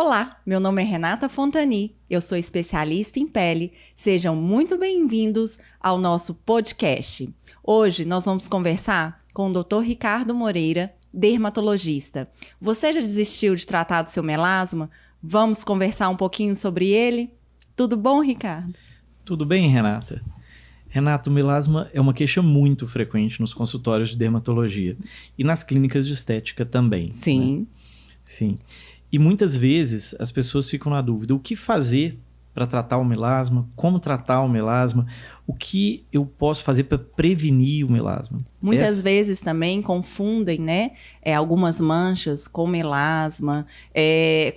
Olá, meu nome é Renata Fontani, eu sou especialista em pele. Sejam muito bem-vindos ao nosso podcast. Hoje nós vamos conversar com o Dr. Ricardo Moreira, dermatologista. Você já desistiu de tratar do seu melasma? Vamos conversar um pouquinho sobre ele? Tudo bom, Ricardo? Tudo bem, Renata? Renata, o melasma é uma queixa muito frequente nos consultórios de dermatologia e nas clínicas de estética também. Sim. Né? Sim. E muitas vezes as pessoas ficam na dúvida: o que fazer para tratar o melasma? Como tratar o melasma? O que eu posso fazer para prevenir o melasma? Muitas vezes também confundem, né? Algumas manchas com melasma.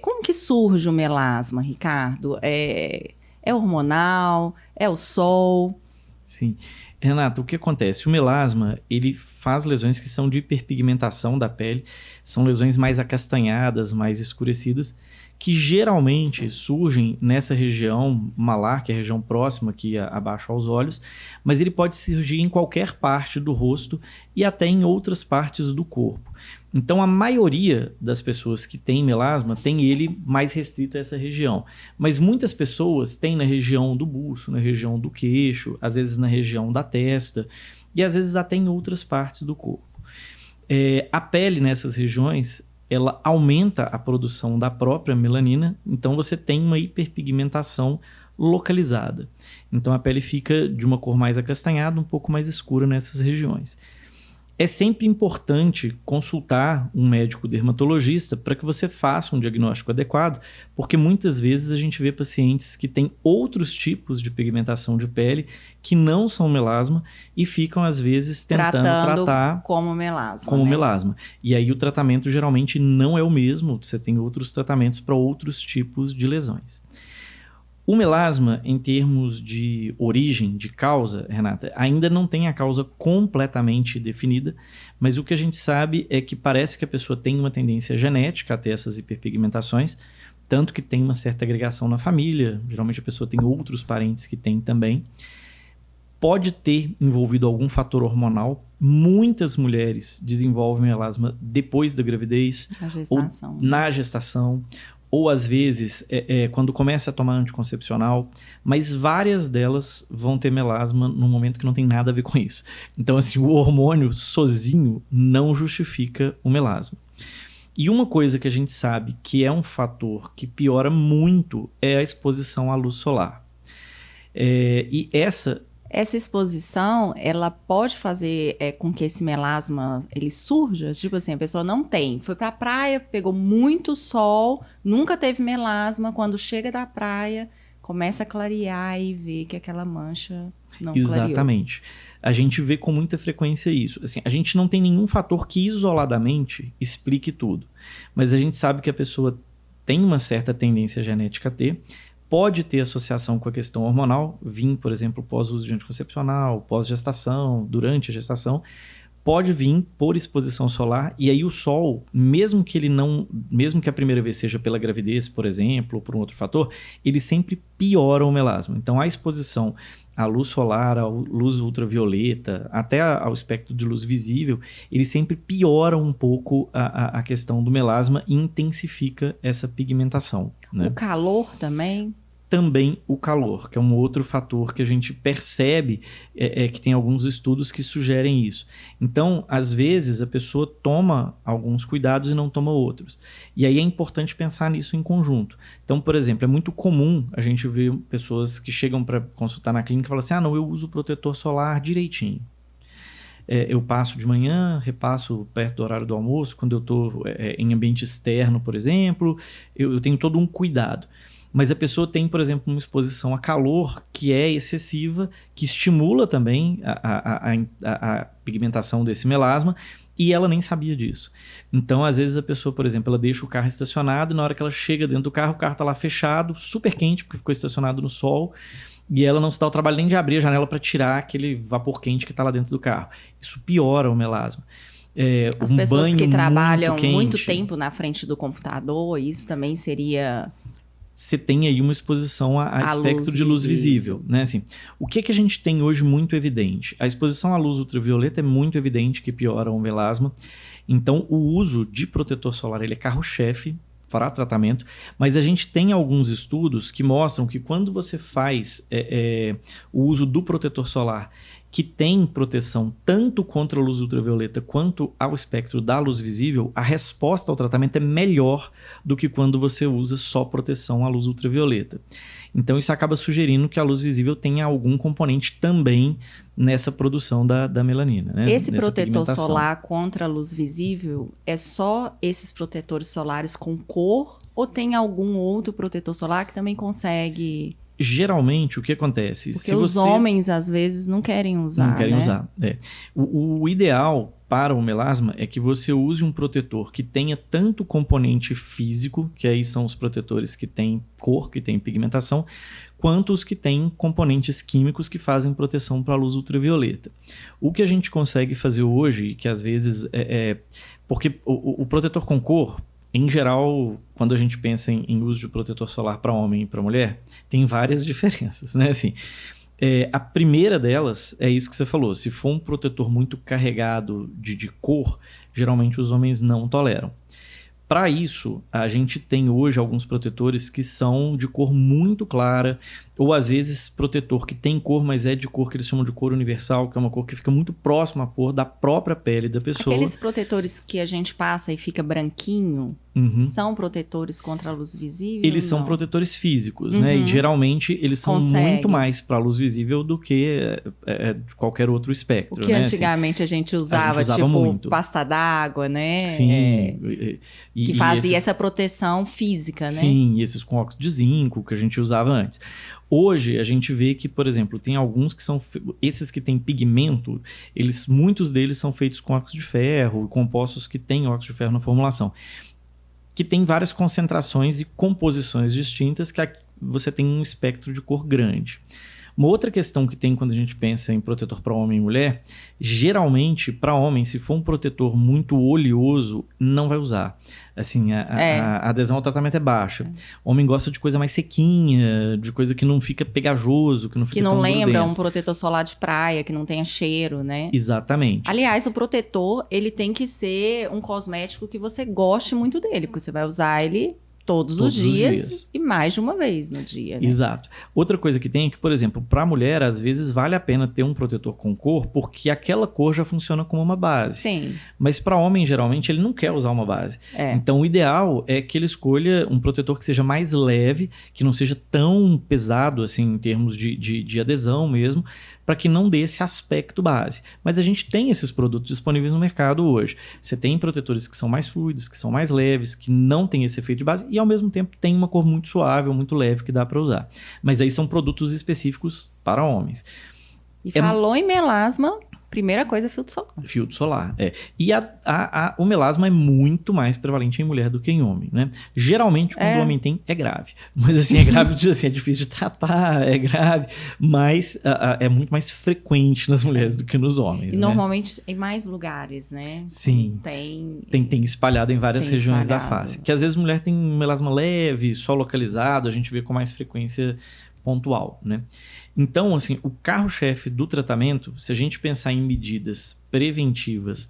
Como que surge o melasma, Ricardo? É hormonal? É o sol? Sim. Renata, o que acontece? O melasma, ele faz lesões que são de hiperpigmentação da pele, são lesões mais acastanhadas, mais escurecidas, que geralmente surgem nessa região malar, que é a região próxima aqui abaixo aos olhos, mas ele pode surgir em qualquer parte do rosto e até em outras partes do corpo. Então, a maioria das pessoas que têm melasma tem ele mais restrito a essa região. Mas muitas pessoas têm na região do buço, na região do queixo, às vezes na região da testa e às vezes até em outras partes do corpo. A pele nessas regiões, ela aumenta a produção da própria melanina, então você tem uma hiperpigmentação localizada. Então, a pele fica de uma cor mais acastanhada, um pouco mais escura nessas regiões. É sempre importante consultar um médico dermatologista para que você faça um diagnóstico adequado, porque muitas vezes a gente vê pacientes que têm outros tipos de pigmentação de pele que não são melasma e ficam às vezes tentando tratar como melasma. E aí o tratamento geralmente não é o mesmo, você tem outros tratamentos para outros tipos de lesões. O melasma, em termos de origem, de causa, Renata, ainda não tem a causa completamente definida, mas o que a gente sabe é que parece que a pessoa tem uma tendência genética a ter essas hiperpigmentações, tanto que tem uma certa agregação na família, geralmente a pessoa tem outros parentes que têm também. Pode ter envolvido algum fator hormonal. Muitas mulheres desenvolvem melasma depois da gravidez, ou na gestação, ou às vezes quando começa a tomar anticoncepcional, mas várias delas vão ter melasma num momento que não tem nada a ver com isso. Então, assim, o hormônio sozinho não justifica o melasma. E uma coisa que a gente sabe que é um fator que piora muito é a exposição à luz solar. Essa exposição, ela pode fazer com que esse melasma ele surja? Tipo assim, a pessoa não tem, foi pra praia, pegou muito sol, nunca teve melasma, quando chega da praia, começa a clarear e vê que aquela mancha não clareou. Exatamente. A gente vê com muita frequência isso. Assim, a gente não tem nenhum fator que isoladamente explique tudo, mas a gente sabe que a pessoa tem uma certa tendência genética a ter. Pode ter associação com a questão hormonal, vir, por exemplo, pós-uso de anticoncepcional, pós-gestação, durante a gestação. Pode vir por exposição solar, e aí o sol, mesmo que a primeira vez seja pela gravidez, por exemplo, ou por um outro fator, ele sempre piora o melasma. Então, a exposição à luz solar, à luz ultravioleta, até ao espectro de luz visível, ele sempre piora um pouco a questão do melasma e intensifica essa pigmentação. Né? O calor também? Também o calor, que é um outro fator que a gente percebe que tem alguns estudos que sugerem isso. Então, às vezes, a pessoa toma alguns cuidados e não toma outros. E aí é importante pensar nisso em conjunto. Então, por exemplo, é muito comum a gente ver pessoas que chegam para consultar na clínica e falam assim: não, eu uso protetor solar direitinho. Eu passo de manhã, repasso perto do horário do almoço, quando eu estou em ambiente externo, por exemplo, eu tenho todo um cuidado. Mas a pessoa tem, por exemplo, uma exposição a calor que é excessiva, que estimula também a pigmentação desse melasma, e ela nem sabia disso. Então, às vezes, a pessoa, por exemplo, ela deixa o carro estacionado e na hora que ela chega dentro do carro, o carro está lá fechado, super quente, porque ficou estacionado no sol, e ela não se dá o trabalho nem de abrir a janela para tirar aquele vapor quente que está lá dentro do carro. Isso piora o melasma. As pessoas que trabalham muito muito tempo na frente do computador, isso também seria... Você tem aí uma exposição a espectro de luz visível, né? Assim, o que a gente tem hoje muito evidente? A exposição à luz ultravioleta é muito evidente que piora o melasma. Então, o uso de protetor solar ele é carro-chefe para tratamento, mas a gente tem alguns estudos que mostram que quando você faz o uso do protetor solar, que tem proteção tanto contra a luz ultravioleta quanto ao espectro da luz visível, a resposta ao tratamento é melhor do que quando você usa só proteção à luz ultravioleta. Então isso acaba sugerindo que a luz visível tenha algum componente também nessa produção da melanina. Né? Esse protetor solar contra a luz visível é só esses protetores solares com cor ou tem algum outro protetor solar que também consegue... Geralmente, o que acontece? Porque os homens, às vezes, não querem usar, Não querem né? usar, O ideal para o melasma é que você use um protetor que tenha tanto componente físico, que aí são os protetores que têm cor, que têm pigmentação, quanto os que têm componentes químicos que fazem proteção para a luz ultravioleta. O que a gente consegue fazer hoje, que às vezes porque o protetor com cor, em geral, quando a gente pensa em uso de protetor solar para homem e para mulher, tem várias diferenças, né? Assim, a primeira delas é isso que você falou. Se for um protetor muito carregado de cor, geralmente os homens não toleram. Para isso, a gente tem hoje alguns protetores que são de cor muito clara, ou às vezes protetor que tem cor, mas é de cor que eles chamam de cor universal, que é uma cor que fica muito próxima à cor da própria pele da pessoa. Aqueles protetores que a gente passa e fica branquinho, são protetores contra a luz visível? Eles são protetores físicos, né? E geralmente eles são muito mais para a luz visível do que qualquer outro espectro. O que antigamente a gente usava tipo muito. Pasta d'água, né? Sim. Que fazia essa proteção física, né? Sim, esses com óxido de zinco que a gente usava antes. Hoje a gente vê que, por exemplo, tem alguns que são... Esses que têm pigmento, muitos deles são feitos com óxido de ferro, compostos que têm óxido de ferro na formulação, que tem várias concentrações e composições distintas que você tem um espectro de cor grande. Uma outra questão que tem quando a gente pensa em protetor para homem e mulher, geralmente para homem, se for um protetor muito oleoso, não vai usar. Assim, a adesão ao tratamento é baixa. Homem gosta de coisa mais sequinha, de coisa que não fica pegajoso, que não fica tão grudento. Que não lembra um protetor solar de praia, que não tenha cheiro, né? Exatamente. Aliás, o protetor, ele tem que ser um cosmético que você goste muito dele, porque você vai usar ele todos os dias e mais de uma vez no dia, né? Exato. Outra coisa que tem é que, por exemplo, para a mulher, às vezes vale a pena ter um protetor com cor, porque aquela cor já funciona como uma base. Sim. Mas para homem, geralmente, ele não quer usar uma base. Então, o ideal é que ele escolha um protetor que seja mais leve, que não seja tão pesado, assim, em termos de adesão mesmo, para que não dê esse aspecto base. Mas a gente tem esses produtos disponíveis no mercado hoje. Você tem protetores que são mais fluidos, que são mais leves, que não têm esse efeito de base e ao mesmo tempo tem uma cor muito suave ou muito leve que dá para usar. Mas aí são produtos específicos para homens. E falou em melasma, primeira coisa é filtro solar. Filtro solar, E o melasma é muito mais prevalente em mulher do que em homem, né? Geralmente, quando o homem tem, é grave. Mas assim, é grave, assim, é difícil de tratar, é grave. Mas é muito mais frequente nas mulheres do que nos homens, E normalmente em mais lugares, né? Sim. Tem espalhado em várias regiões da face. Que às vezes a mulher tem um melasma leve, só localizado, a gente vê com mais frequência pontual, né? Então, assim, o carro-chefe do tratamento, se a gente pensar em medidas preventivas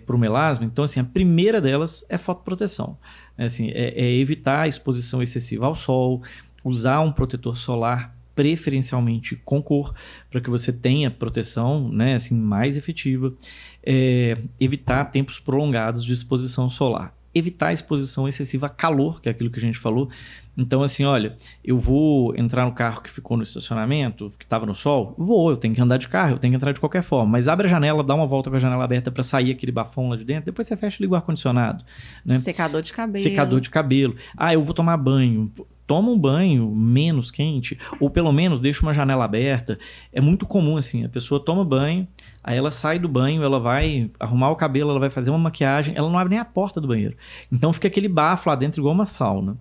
para o melasma, então, assim, a primeira delas é fotoproteção. Assim, evitar a exposição excessiva ao sol, usar um protetor solar preferencialmente com cor, para que você tenha proteção, né, assim, mais efetiva. Evitar tempos prolongados de exposição solar. Evitar a exposição excessiva a calor, que é aquilo que a gente falou. Então, assim, olha, eu vou entrar no carro que ficou no estacionamento, que estava no sol? Eu tenho que andar de carro, eu tenho que entrar de qualquer forma. Mas abre a janela, dá uma volta com a janela aberta para sair aquele bafão lá de dentro, depois você fecha e liga o ar-condicionado. Né? Secador de cabelo. Secador de cabelo. Eu vou tomar banho. Toma um banho menos quente, ou pelo menos deixa uma janela aberta. É muito comum, assim, a pessoa toma banho, aí ela sai do banho, ela vai arrumar o cabelo, ela vai fazer uma maquiagem, ela não abre nem a porta do banheiro. Então fica aquele bafo lá dentro igual uma sauna.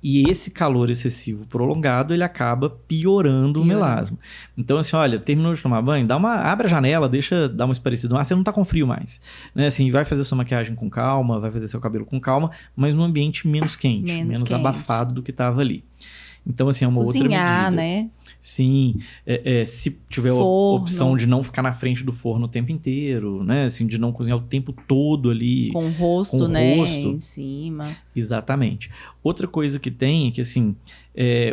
E esse calor excessivo prolongado, ele acaba piorando o melasma. Então, assim, olha, terminou de tomar banho, abre a janela, deixa dar uma esparecida no ar, você não tá com frio mais. Né? Assim, vai fazer sua maquiagem com calma, vai fazer seu cabelo com calma, mas num ambiente menos quente, menos abafado do que estava ali. Então, assim, é uma outra medida. Né? Sim, se tiver a Forno. opção de não ficar na frente do forno o tempo inteiro, né? Assim, de não cozinhar o tempo todo ali. Com o rosto, né? Em cima. Exatamente. Outra coisa que tem é que, assim,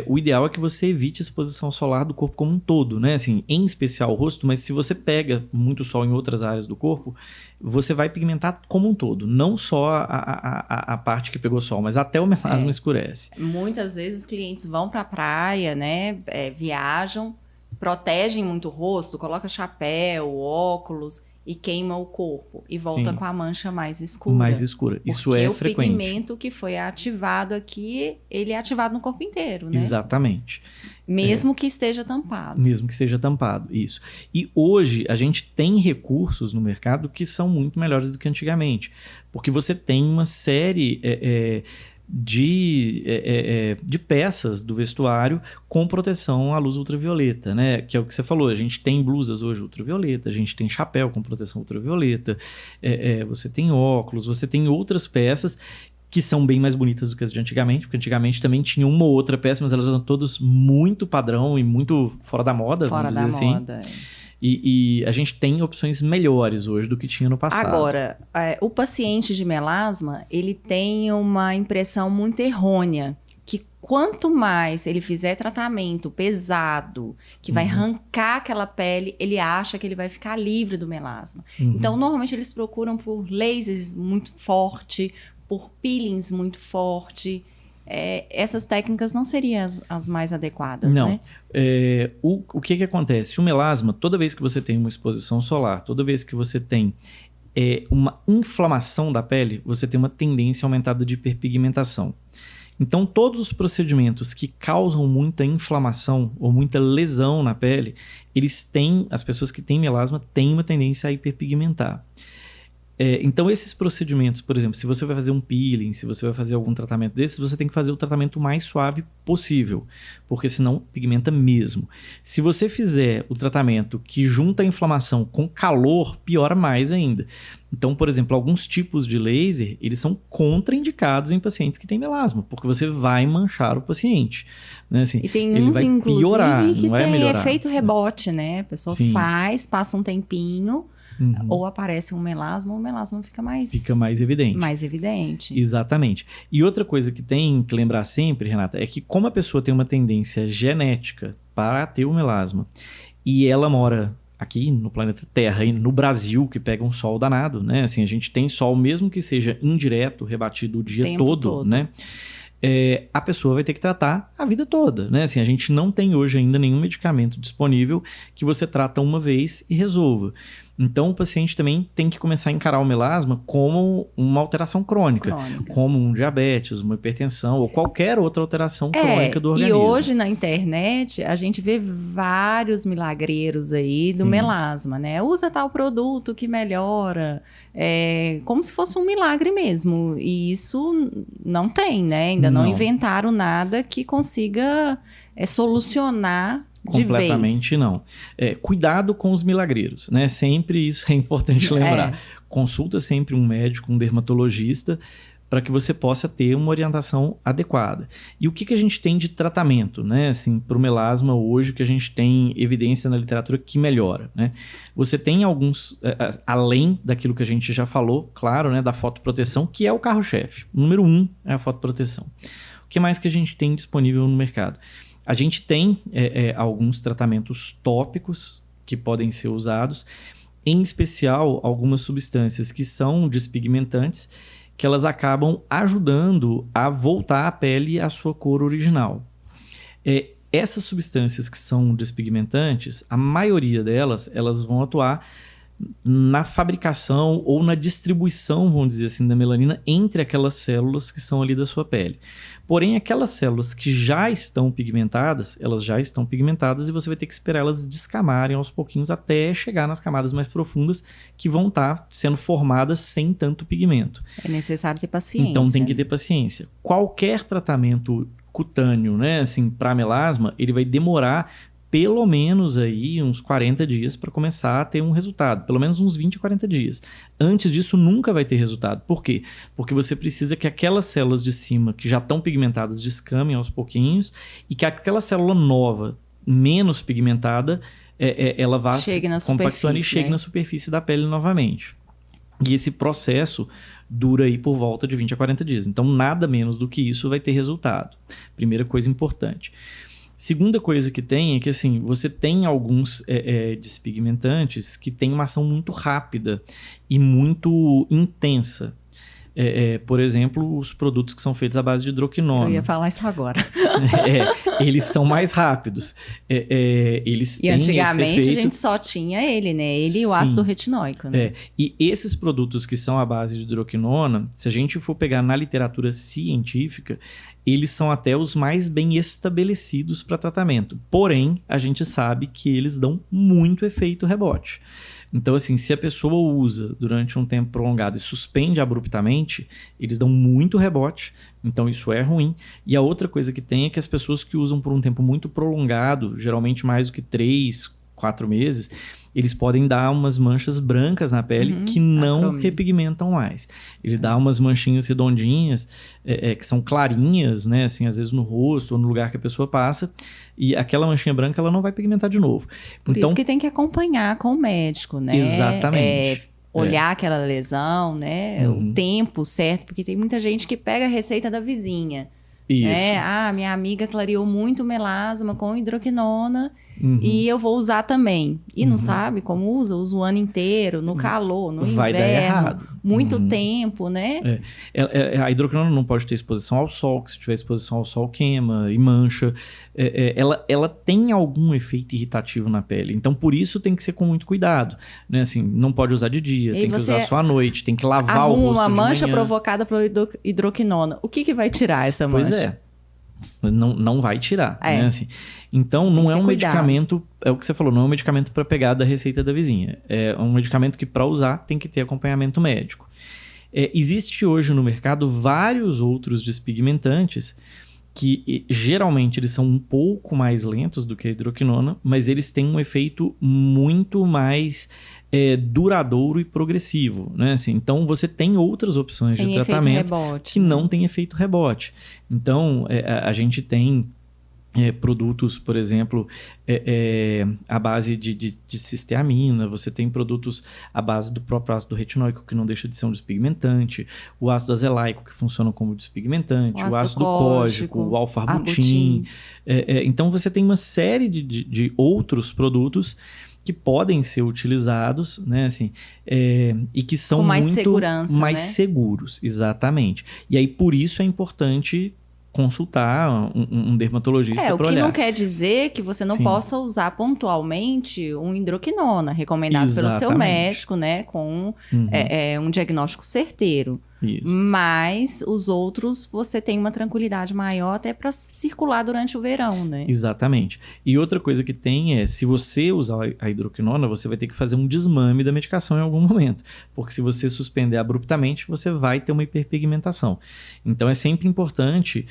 o ideal é que você evite a exposição solar do corpo como um todo, né? Assim, em especial o rosto, mas se você pega muito sol em outras áreas do corpo, você vai pigmentar como um todo. Não só a parte que pegou sol, mas até o melasma escurece. Muitas vezes os clientes vão para a praia, né? Viajam, protegem muito o rosto, coloca chapéu, óculos e queima o corpo. E volta com a mancha mais escura. Mais escura. Isso é frequente. Porque o pigmento que foi ativado aqui, ele é ativado no corpo inteiro, né? Exatamente. Mesmo que esteja tampado. Mesmo que seja tampado, isso. E hoje a gente tem recursos no mercado que são muito melhores do que antigamente. Porque você tem uma série de peças do vestuário com proteção à luz ultravioleta, né? Que é o que você falou, a gente tem blusas hoje ultravioleta, a gente tem chapéu com proteção ultravioleta, você tem óculos, você tem outras peças que são bem mais bonitas do que as de antigamente, porque antigamente também tinha uma ou outra peça, mas elas eram todas muito padrão e muito fora da moda, fora vamos dizer da assim. Moda. E a gente tem opções melhores hoje do que tinha no passado. Agora, o paciente de melasma, ele tem uma impressão muito errônea, que quanto mais ele fizer tratamento pesado, que vai arrancar aquela pele, ele acha que ele vai ficar livre do melasma. Então, normalmente eles procuram por lasers muito forte, por peelings muito forte. Essas técnicas não seriam as mais adequadas, não. Né? O que acontece? O melasma, toda vez que você tem uma exposição solar, toda vez que você tem uma inflamação da pele, você tem uma tendência aumentada de hiperpigmentação. Então, todos os procedimentos que causam muita inflamação ou muita lesão na pele, as pessoas que têm melasma têm uma tendência a hiperpigmentar. Então, esses procedimentos, por exemplo, se você vai fazer um peeling, se você vai fazer algum tratamento desses, você tem que fazer o tratamento mais suave possível, porque senão pigmenta mesmo. Se você fizer o tratamento que junta a inflamação com calor, piora mais ainda. Então, por exemplo, alguns tipos de laser, eles são contraindicados em pacientes que têm melasma, porque você vai manchar o paciente. Né? Assim, e tem ele uns, vai inclusive, piorar, que não é tem melhorar. efeito rebote, né? A pessoa passa um tempinho, ou aparece um melasma, o melasma fica mais evidente. Mais evidente. Exatamente. E outra coisa que tem que lembrar sempre, Renata, é que como a pessoa tem uma tendência genética para ter o melasma, e ela mora aqui no planeta Terra e no Brasil, que pega um sol danado, né? Assim, a gente tem sol, mesmo que seja indireto, rebatido o dia todo, né? A pessoa vai ter que tratar a vida toda, né? Assim, a gente não tem hoje ainda nenhum medicamento disponível que você trata uma vez e resolva. Então, o paciente também tem que começar a encarar o melasma como uma alteração crônica. Como um diabetes, uma hipertensão ou qualquer outra alteração crônica do organismo. E hoje na internet a gente vê vários milagreiros aí do melasma, né? Usa tal produto que melhora, como se fosse um milagre mesmo. E isso não tem, né? Ainda não inventaram nada que consiga solucionar completamente não. Cuidado com os milagreiros, né? Sempre isso é importante lembrar. Consulta sempre um médico, um dermatologista, para que você possa ter uma orientação adequada. E o que a gente tem de tratamento, né? Assim, para o melasma hoje, que a gente tem evidência na literatura que melhora, né? Você tem alguns, além daquilo que a gente já falou, claro, né? Da fotoproteção, que é o carro-chefe. O número 1 é a fotoproteção. O que mais que a gente tem disponível no mercado? A gente tem alguns tratamentos tópicos que podem ser usados, em especial algumas substâncias que são despigmentantes, que elas acabam ajudando a voltar a pele à sua cor original. Essas substâncias que são despigmentantes, a maioria delas, elas vão atuar na fabricação ou na distribuição, vamos dizer assim, da melanina entre aquelas células que são ali da sua pele. Porém, aquelas células que já estão pigmentadas, elas já estão pigmentadas e você vai ter que esperar elas descamarem aos pouquinhos até chegar nas camadas mais profundas que vão estar sendo formadas sem tanto pigmento. É necessário ter paciência. Então tem que ter paciência. Qualquer tratamento cutâneo, né, assim, para melasma, ele vai demorar pelo menos aí uns 40 dias para começar a ter um resultado. Pelo menos uns 20 a 40 dias. Antes disso, nunca vai ter resultado. Por quê? Porque você precisa que aquelas células de cima, que já estão pigmentadas, descamem aos pouquinhos e que aquela célula nova menos pigmentada, ela vá compactuando e chegue na superfície da pele novamente. E esse processo dura aí por volta de 20 a 40 dias. Então, nada menos do que isso vai ter resultado. Primeira coisa importante. Segunda coisa que tem é que, assim, você tem alguns despigmentantes que têm uma ação muito rápida e muito intensa. Por exemplo, os produtos que são feitos à base de hidroquinona. Eu ia falar isso agora. Eles são mais rápidos. Eles têm antigamente esse efeito... a gente só tinha ele, né? Ele e o ácido retinóico, né? E esses produtos que são à base de hidroquinona, se a gente for pegar na literatura científica, eles são até os mais bem estabelecidos para tratamento. Porém, a gente sabe que eles dão muito efeito rebote. Então, assim, se a pessoa usa durante um tempo prolongado e suspende abruptamente, eles dão muito rebote, então isso é ruim. E a outra coisa que tem é que as pessoas que usam por um tempo muito prolongado, geralmente mais do que 3, 4 meses, eles podem dar umas manchas brancas na pele que não repigmentam mais. Ele dá umas manchinhas redondinhas, que são clarinhas, né? Assim, às vezes no rosto ou no lugar que a pessoa passa, e aquela manchinha branca ela não vai pigmentar de novo. Por isso que tem que acompanhar com o médico, né? Exatamente. Olhar aquela lesão, né? O tempo certo, porque tem muita gente que pega a receita da vizinha. Isso. Minha amiga clareou muito melasma com hidroquinona e eu vou usar também. E não sabe como usa o ano inteiro, no calor, no vai inverno, dar errado. Muito tempo, né? A hidroquinona não pode ter exposição ao sol, que se tiver exposição ao sol queima e mancha. Ela tem algum efeito irritativo na pele, então por isso tem que ser com muito cuidado, né? Assim, não pode usar de dia, tem que usar só à noite, tem que lavar o rosto uma de mancha manhã. Provocada pela hidroquinona. O que vai tirar essa mancha? Pois é. Não vai tirar, né? Assim, então, não é um medicamento... É o que você falou, não é um medicamento para pegar da receita da vizinha. É um medicamento que, para usar, tem que ter acompanhamento médico. Existe hoje no mercado vários outros despigmentantes que, geralmente, eles são um pouco mais lentos do que a hidroquinona, mas eles têm um efeito muito mais... duradouro e progressivo, né? Assim, então, você tem outras opções de tratamento que não tem efeito rebote. Então, a gente tem produtos, por exemplo, à base de cisteamina, você tem produtos à base do próprio ácido retinóico, que não deixa de ser um despigmentante, o ácido azelaico, que funciona como despigmentante, o ácido cógico, o alfarbutin. Então, você tem uma série de outros produtos que podem ser utilizados, né, assim, e que são mais muito segurança, mais né? seguros, exatamente. E aí, por isso é importante consultar um dermatologista para olhar. O que não quer dizer que você não possa usar pontualmente um hidroquinona, recomendado pelo seu médico, né, com um diagnóstico certeiro. Isso. Mas os outros você tem uma tranquilidade maior até para circular durante o verão, né? Exatamente. E outra coisa que tem se você usar a hidroquinona, você vai ter que fazer um desmame da medicação em algum momento. Porque se você suspender abruptamente, você vai ter uma hiperpigmentação. Então é sempre importante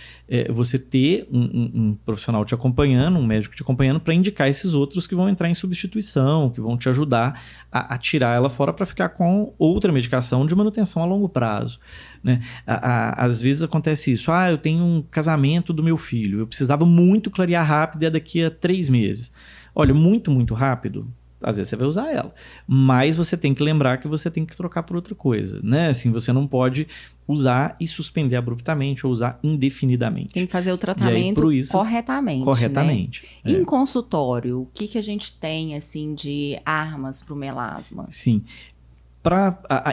você ter um profissional te acompanhando, um médico te acompanhando, para indicar esses outros que vão entrar em substituição, que vão te ajudar a tirar ela fora para ficar com outra medicação de manutenção a longo prazo. Né? Às vezes acontece isso. Eu tenho um casamento do meu filho, eu precisava muito clarear rápido e é daqui a 3 meses. Olha, muito, muito rápido, às vezes você vai usar ela, mas você tem que lembrar que você tem que trocar por outra coisa, né? Assim, você não pode usar e suspender abruptamente ou usar indefinidamente. Tem que fazer o tratamento corretamente. Corretamente. Né? Em consultório, o que a gente tem assim de armas para o melasma? Sim.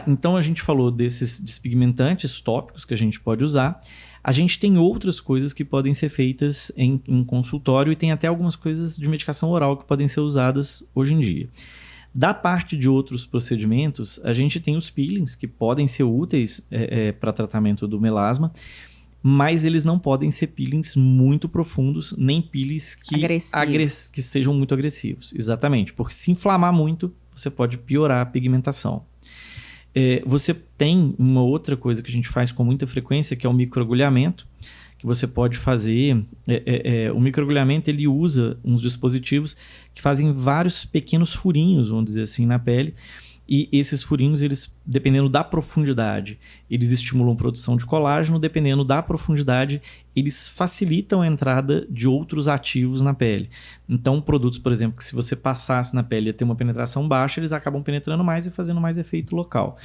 Então, a gente falou desses despigmentantes tópicos que a gente pode usar. A gente tem outras coisas que podem ser feitas em consultório e tem até algumas coisas de medicação oral que podem ser usadas hoje em dia. Da parte de outros procedimentos, a gente tem os peelings, que podem ser úteis para tratamento do melasma, mas eles não podem ser peelings muito profundos, nem peelings que sejam muito agressivos. Exatamente, porque se inflamar muito, você pode piorar a pigmentação. Você tem uma outra coisa que a gente faz com muita frequência, que é o microagulhamento, que você pode fazer. O microagulhamento, ele usa uns dispositivos que fazem vários pequenos furinhos, vamos dizer assim, na pele, E esses furinhos, eles, dependendo da profundidade, eles estimulam a produção de colágeno, dependendo da profundidade, eles facilitam a entrada de outros ativos na pele. Então, produtos, por exemplo, que se você passasse na pele ia ter uma penetração baixa, eles acabam penetrando mais e fazendo mais efeito local.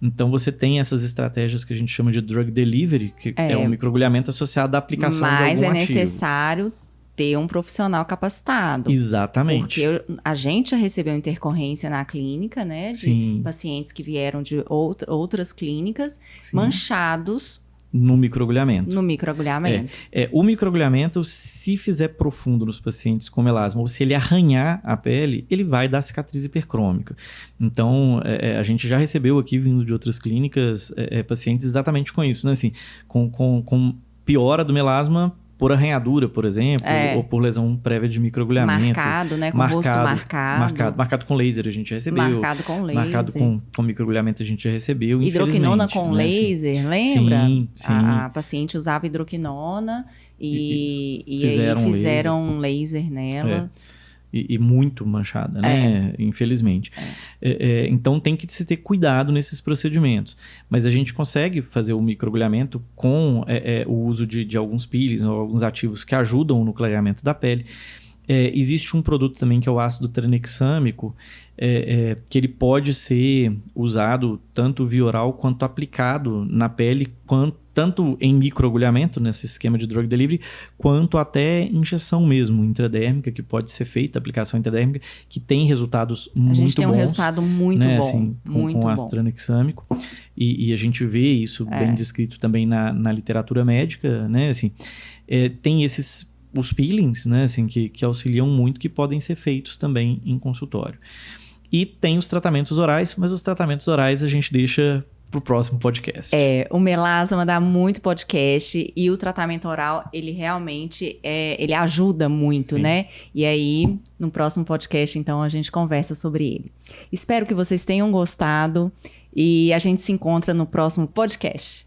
Então, você tem essas estratégias que a gente chama de drug delivery, que é um microagulhamento associado à aplicação de algum ativo. Mas é necessário ter um profissional capacitado. Exatamente. Porque a gente já recebeu intercorrência na clínica, né? De pacientes que vieram de outras clínicas, manchados no microagulhamento. O microagulhamento, se fizer profundo nos pacientes com melasma, ou se ele arranhar a pele, ele vai dar cicatriz hipercrômica. Então, a gente já recebeu aqui, vindo de outras clínicas, pacientes exatamente com isso, né? Assim, com piora do melasma por arranhadura, por exemplo, ou por lesão prévia de microagulhamento. Marcado, né? Com o rosto marcado. Marcado com laser a gente já recebeu. Marcado com laser. Marcado com microagulhamento a gente já recebeu, hidroquinona com laser, lembra? Sim. A paciente usava hidroquinona e aí fizeram um laser nela. E muito manchada, né? Infelizmente. Então tem que se ter cuidado nesses procedimentos. Mas a gente consegue fazer o microagulhamento com o uso de alguns peelings ou alguns ativos que ajudam no clareamento da pele. Existe um produto também que é o ácido tranexâmico, que ele pode ser usado tanto via oral quanto aplicado na pele, tanto em microagulhamento, nesse esquema de drug delivery, quanto até injeção mesmo, intradérmica, que pode ser feita, aplicação intradérmica, que tem resultados muito bons. A gente tem um resultado muito bom. Assim, com ácido tranexâmico. E a gente vê isso bem descrito também na literatura médica, né? Assim, tem os peelings, né, assim, que auxiliam muito, que podem ser feitos também em consultório. E tem os tratamentos orais, mas os tratamentos orais a gente deixa pro próximo podcast. O melasma dá muito podcast e o tratamento oral, ele realmente ele ajuda muito, né? E aí, no próximo podcast, então, a gente conversa sobre ele. Espero que vocês tenham gostado e a gente se encontra no próximo podcast.